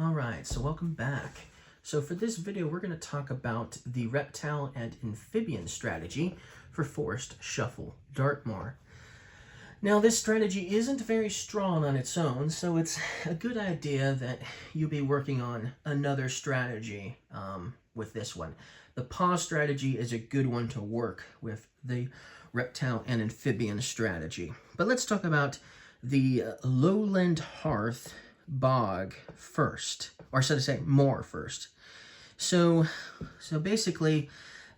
All right, so welcome back. So for this video, we're going to talk about the reptile and amphibian strategy for Forest Shuffle Dartmoor. Now, this strategy isn't very strong on its own, so it's a good idea that you be working on another strategy with this one. The paw strategy is a good one to work with the reptile and amphibian strategy. But let's talk about the lowland heath bog first, or so to say, moor first. So basically,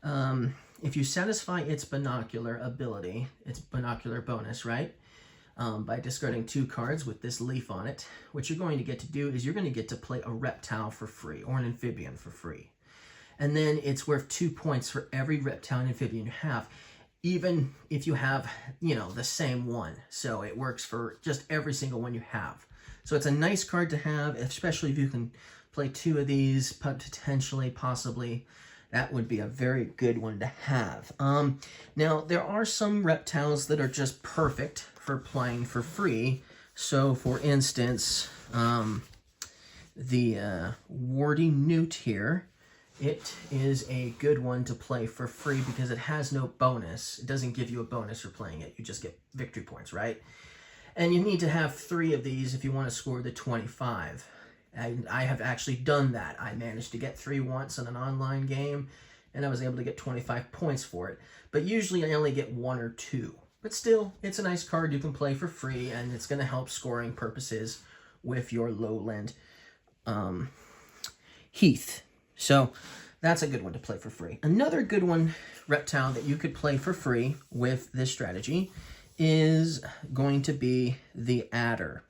if you satisfy its binocular ability, its binocular bonus, right, by discarding 2 cards with this leaf on it, what you're going to get to do is you're going to get to play a reptile for free, or an amphibian for free. And then it's worth 2 points for every reptile and amphibian you have, even if you have, the same one. So it works for just every single one you have. So it's a nice card to have, especially if you can play 2 of these, potentially, possibly. That would be a very good one to have. Now, there are some reptiles that are just perfect for playing for free. So, for instance, the warty newt here, it is a good one to play for free because it has no bonus. It doesn't give you a bonus for playing it. You just get victory points, right? And you need to have 3 of these if you want to score the 25. And I have actually done that. I managed to get 3 once in an online game, and I was able to get 25 points for it. But usually I only get 1 or 2. But still, it's a nice card you can play for free, and it's going to help scoring purposes with your lowland heath. So that's a good one to play for free. Another good one, reptile, that you could play for free with this strategy is going to be the adder.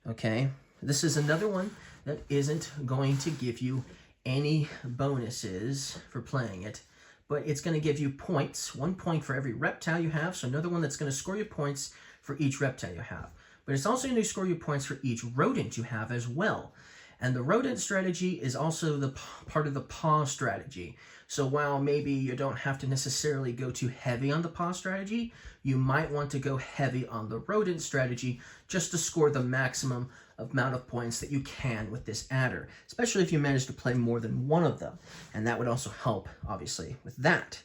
Okay, this is another one that isn't going to give you any bonuses for playing it, but it's going to give you points, 1 point for every reptile you have, so another one that's going to score you points for each reptile you have. But it's also going to score you points for each rodent you have as well. And the rodent strategy is also the part of the paw strategy. So while maybe you don't have to necessarily go too heavy on the paw strategy, you might want to go heavy on the rodent strategy just to score the maximum amount of points that you can with this adder, especially if you manage to play more than 1 of them. And that would also help, obviously, with that.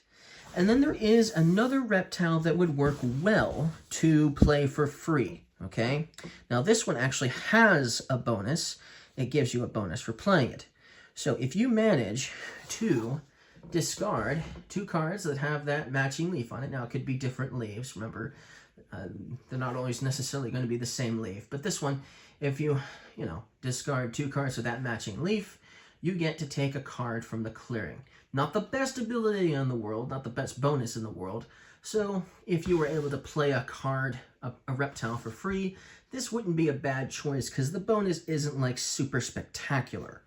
And then there is another reptile that would work well to play for free, okay? Now, this one actually has a bonus. It gives you a bonus for playing it. So if you manage to discard 2 cards that have that matching leaf on it, now it could be different leaves, remember, they're not always necessarily going to be the same leaf, but this one, if you discard 2 cards with that matching leaf, you get to take a card from the clearing. Not the best ability in the world, not the best bonus in the world. So if you were able to play a card, a reptile for free, this wouldn't be a bad choice because the bonus isn't like super spectacular.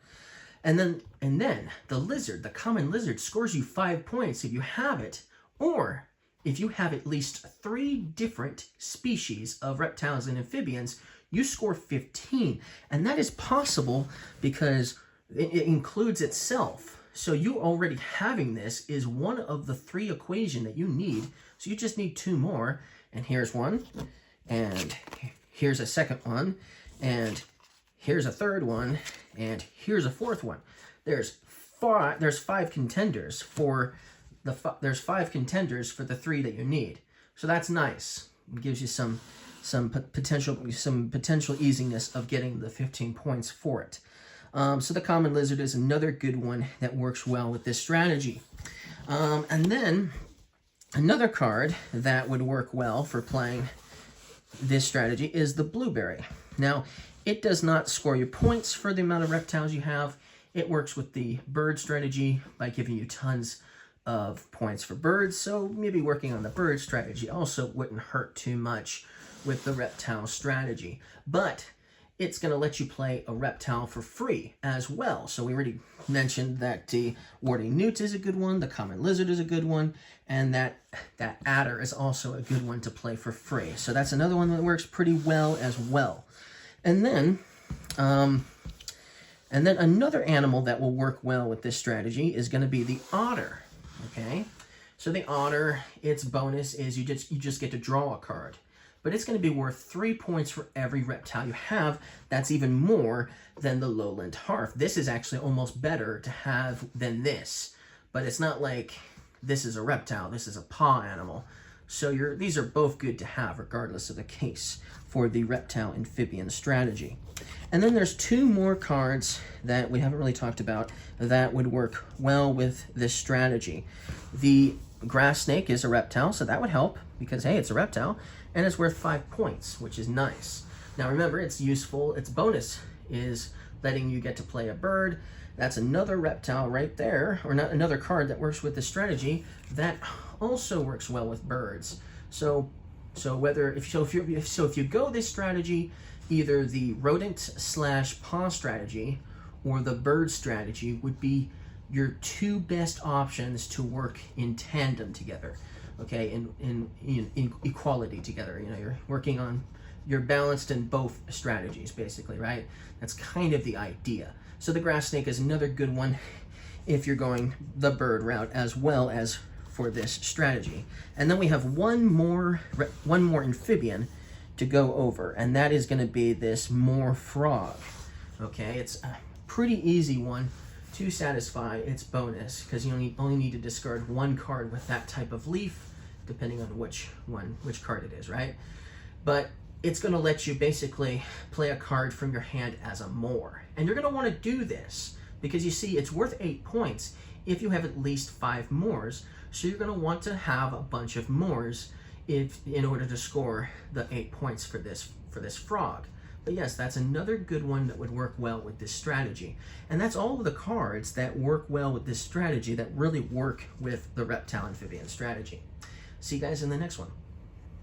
And then the lizard, the common lizard, scores you 5 points if you have it, or if you have at least 3 different species of reptiles and amphibians, you score 15. And that is possible because it includes itself. So you already having this is one of the 3 equation that you need. So you just need 2 more. And here's one, and here's a second one, and here's a third one, and here's a 4th one. There's 5 contenders for there's 5 contenders for the 3 that you need. So that's nice. It gives you some potential easiness of getting the 15 points for it. So the common lizard is another good one that works well with this strategy. And then another card that would work well for playing this strategy is the blueberry. Now, it does not score you points for the amount of reptiles you have. It works with the bird strategy by giving you tons of points for birds. So maybe working on the bird strategy also wouldn't hurt too much with the reptile strategy. But it's going to let you play a reptile for free as well. So we already mentioned that the warty newt is a good one, the common lizard is a good one, and that adder is also a good one to play for free. So that's another one that works pretty well as well. And then another animal that will work well with this strategy is going to be the otter. Okay, so the otter, its bonus is you just get to draw a card. but it's going to be worth 3 points for every reptile you have. That's even more than the lowland harf. This is actually almost better to have than this, but it's not like this is a reptile, this is a paw animal. So these are both good to have regardless of the case for the reptile amphibian strategy. And then there's 2 more cards that we haven't really talked about that would work well with this strategy. The grass snake is a reptile, so that would help because, hey, it's a reptile, and it's worth 5 points, which is nice. Now remember, it's useful, its bonus is letting you get to play a bird. That's another reptile right there, or not another card that works with this strategy that also works well with birds. So if you go this strategy, either the rodent/paw strategy or the bird strategy would be your 2 best options to work in tandem together. Okay, in equality together. You know, you're balanced in both strategies, basically, right? That's kind of the idea. So the grass snake is another good one if you're going the bird route as well as for this strategy. And then we have one more amphibian to go over, and that is going to be this moor frog. Okay, it's a pretty easy one to satisfy its bonus because you only need to discard 1 card with that type of leaf, depending on which card it is, right? But it's going to let you basically play a card from your hand as a moor. And you're going to want to do this because you see it's worth 8 points if you have at least 5 moors. So you're going to want to have a bunch of moors in order to score the 8 points for this frog. But yes, that's another good one that would work well with this strategy. And that's all of the cards that work well with this strategy that really work with the reptile amphibian strategy. See you guys in the next one.